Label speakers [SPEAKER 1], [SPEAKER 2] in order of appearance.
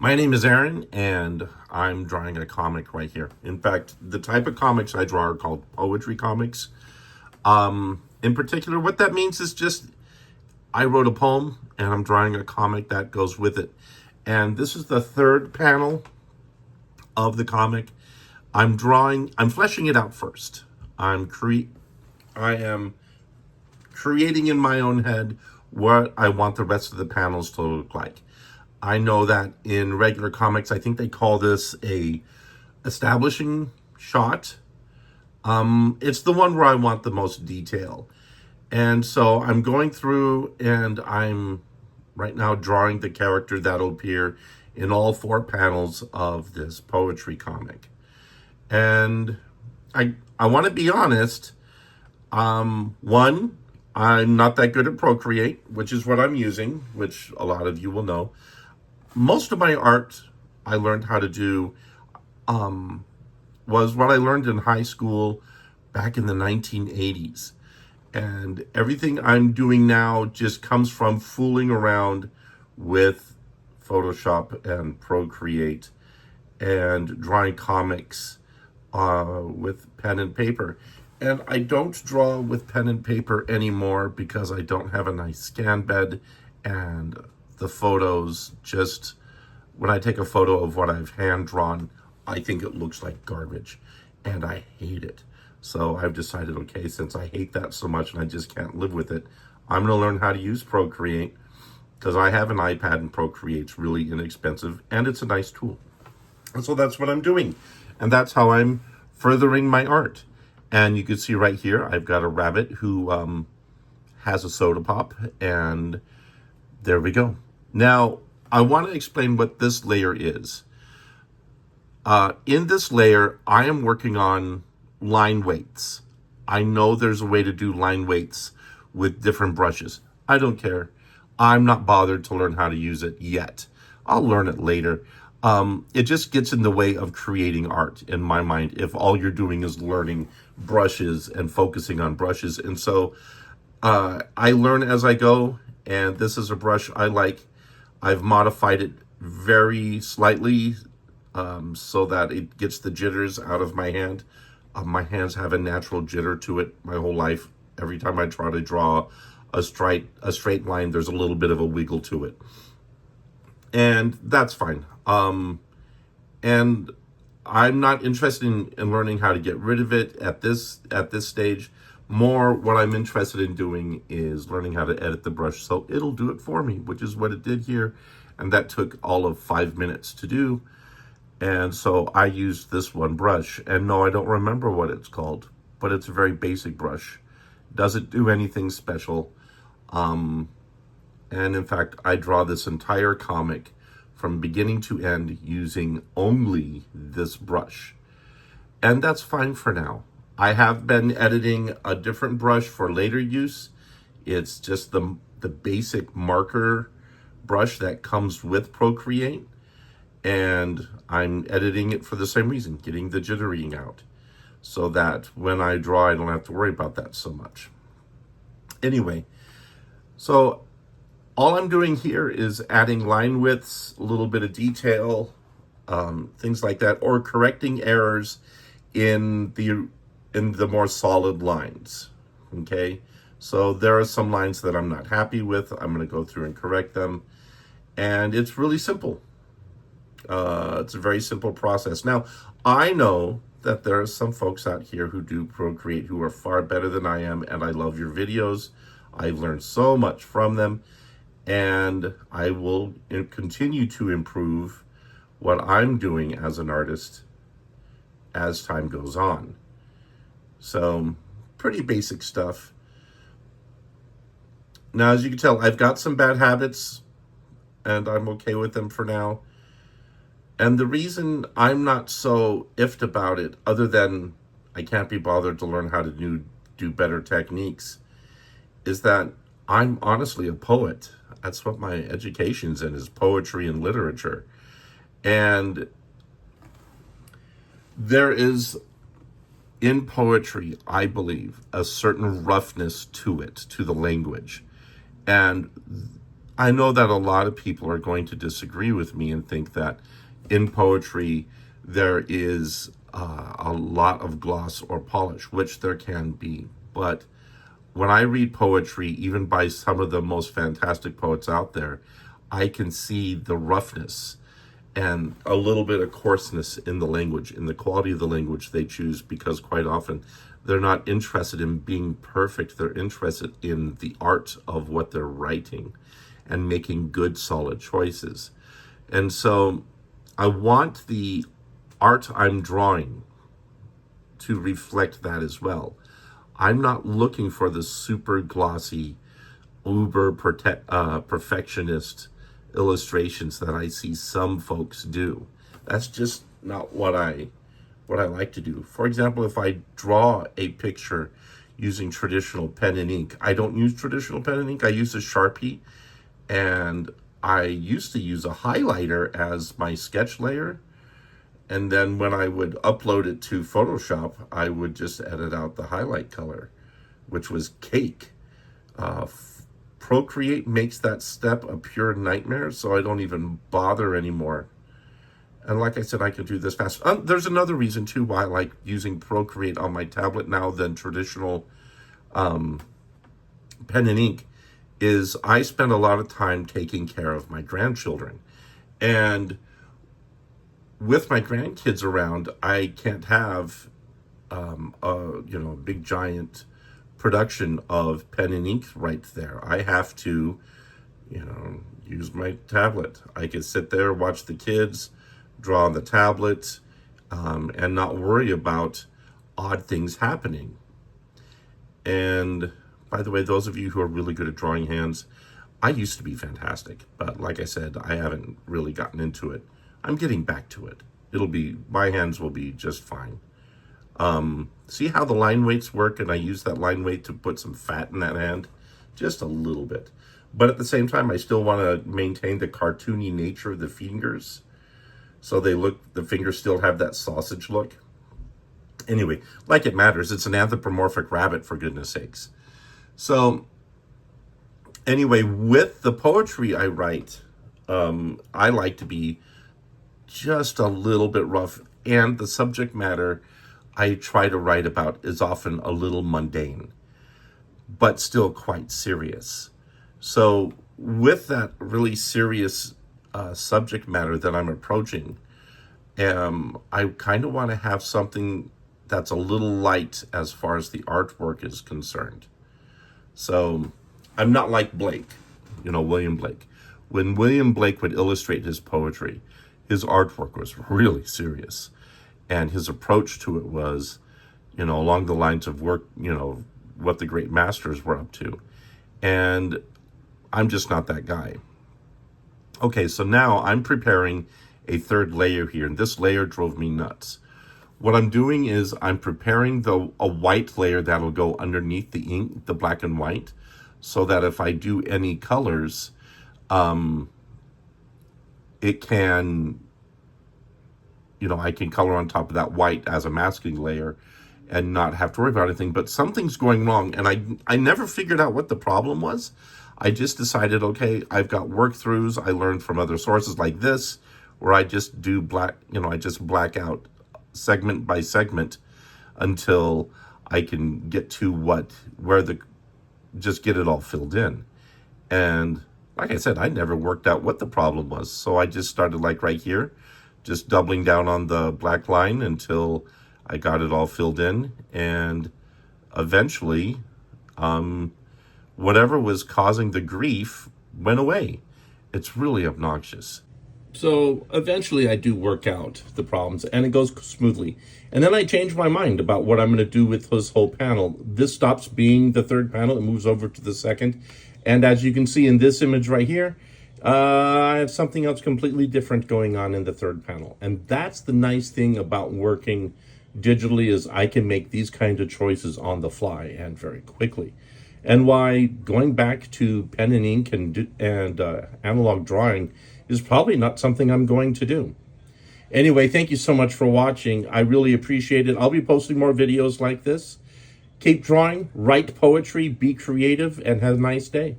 [SPEAKER 1] My name is Aaron, and I'm drawing a comic right here. In fact, the type of comics I draw are called poetry comics. In particular, what that means is just I wrote a poem, and I'm drawing a comic that goes with it. And this is the third panel of the comic. I'm fleshing it out first. I am creating in my own head what I want the rest of the panels to look like. I know that in regular comics, I think they call this a establishing shot. It's the one where I want the most detail. And so I'm going through and I'm right now drawing the character that'll appear in all four panels of this poetry comic. And I want to be honest. One, I'm not that good at Procreate, which is what I'm using, which a lot of you will know. Most of my art I learned how to do was what I learned in high school back in the 1980s. And everything I'm doing now just comes from fooling around with Photoshop and Procreate and drawing comics with pen and paper. And I don't draw with pen and paper anymore because I don't have a nice scan bed, and the photos just, when I take a photo of what I've hand drawn, I think it looks like garbage and I hate it. So I've decided, okay, since I hate that so much and I just can't live with it, I'm going to learn how to use Procreate because I have an iPad and Procreate's really inexpensive and it's a nice tool. And so that's what I'm doing. And that's how I'm furthering my art. And you can see right here, I've got a rabbit who has a soda pop, and there we go. Now, I want to explain what this layer is. In this layer, I am working on line weights. I know there's a way to do line weights with different brushes. I don't care. I'm not bothered to learn how to use it yet. I'll learn it later. It just gets in the way of creating art in my mind if all you're doing is learning brushes and focusing on brushes. And so I learn as I go, and this is a brush I like. I've modified it very slightly so that it gets the jitters out of my hand. My hands have a natural jitter to it my whole life. Every time I try to draw a straight line, there's a little bit of a wiggle to it. And that's fine. And I'm not interested in learning how to get rid of it at this stage. More, what I'm interested in doing is learning how to edit the brush so it'll do it for me, which is what it did here. And that took all of 5 minutes to do. And so I used this one brush. And no, I don't remember what it's called, but it's a very basic brush. Doesn't do anything special. And in fact, I draw this entire comic from beginning to end using only this brush. And that's fine for now. I have been editing a different brush for later use. It's just the basic marker brush that comes with Procreate. And I'm editing it for the same reason, getting the jittering out, so that when I draw, I don't have to worry about that so much. Anyway, so all I'm doing here is adding line widths, a little bit of detail, things like that, or correcting errors in the more solid lines, okay? So there are some lines that I'm not happy with. I'm going to go through and correct them, and it's really simple. It's a very simple process. Now, I know that there are some folks out here who do Procreate who are far better than I am, and I love your videos. I've learned so much from them, and I will continue to improve what I'm doing as an artist as time goes on. So, pretty basic stuff. Now, as you can tell, I've got some bad habits, and I'm okay with them for now. And the reason I'm not so iffed about it, other than I can't be bothered to learn how to do better techniques, is that I'm honestly a poet. That's what my education's in, is poetry and literature. And there is, in poetry, I believe, a certain roughness to it, to the language. And I know that a lot of people are going to disagree with me and think that in poetry there is a lot of gloss or polish, which there can be. But when I read poetry, even by some of the most fantastic poets out there, I can see the roughness and a little bit of coarseness in the language, in the quality of the language they choose, because quite often they're not interested in being perfect. They're interested in the art of what they're writing and making good, solid choices. And so I want the art I'm drawing to reflect that as well. I'm not looking for the super glossy, perfectionist illustrations that I see some folks do. That's just not what I like to do. For example, if I draw a picture using traditional pen and ink, I don't use traditional pen and ink. I use a Sharpie, and I used to use a highlighter as my sketch layer. And then when I would upload it to Photoshop, I would just edit out the highlight color, which was cake. Procreate makes that step a pure nightmare, so I don't even bother anymore. And like I said, I can do this fast. There's another reason, too, why I like using Procreate on my tablet now than traditional pen and ink, is I spend a lot of time taking care of my grandchildren. And with my grandkids around, I can't have a big giant production of pen and ink right there. I have to, use my tablet. I can sit there, watch the kids, draw on the tablet, and not worry about odd things happening. And by the way, those of you who are really good at drawing hands, I used to be fantastic, but like I said, I haven't really gotten into it. I'm getting back to it. My hands will be just fine. See how the line weights work, and I use that line weight to put some fat in that hand? Just a little bit. But at the same time, I still want to maintain the cartoony nature of the fingers. So the fingers still have that sausage look. Anyway, like it matters, it's an anthropomorphic rabbit, for goodness sakes. So anyway, with the poetry I write, I like to be just a little bit rough, and the subject matter I try to write about is often a little mundane, but still quite serious. So with that really serious subject matter that I'm approaching, I kind of want to have something that's a little light as far as the artwork is concerned. So I'm not like Blake, William Blake. When William Blake would illustrate his poetry, his artwork was really serious. And his approach to it was, along the lines of work, what the great masters were up to. And I'm just not that guy. Okay, so now I'm preparing a third layer here, and this layer drove me nuts. What I'm doing is I'm preparing a white layer that'll go underneath the ink, the black and white, so that if I do any colors, it can, I can color on top of that white as a masking layer and not have to worry about anything. But something's going wrong, and I never figured out what the problem was. I just decided, okay, I've got work throughs I learned from other sources like this, where I just do I just black out segment by segment until I can get to just get it all filled in. And like I said, I never worked out what the problem was. So I just started like right here, just doubling down on the black line until I got it all filled in. And eventually, whatever was causing the grief went away. It's really obnoxious. So eventually I do work out the problems and it goes smoothly. And then I change my mind about what I'm going to do with this whole panel. This stops being the third panel. It moves over to the second. And as you can see in this image right here, I have something else completely different going on in the third panel. And that's the nice thing about working digitally, is I can make these kinds of choices on the fly and very quickly. And why going back to pen and ink and analog drawing is probably not something I'm going to do. Anyway, thank you so much for watching. I really appreciate it. I'll be posting more videos like this. Keep drawing, write poetry, be creative, and have a nice day.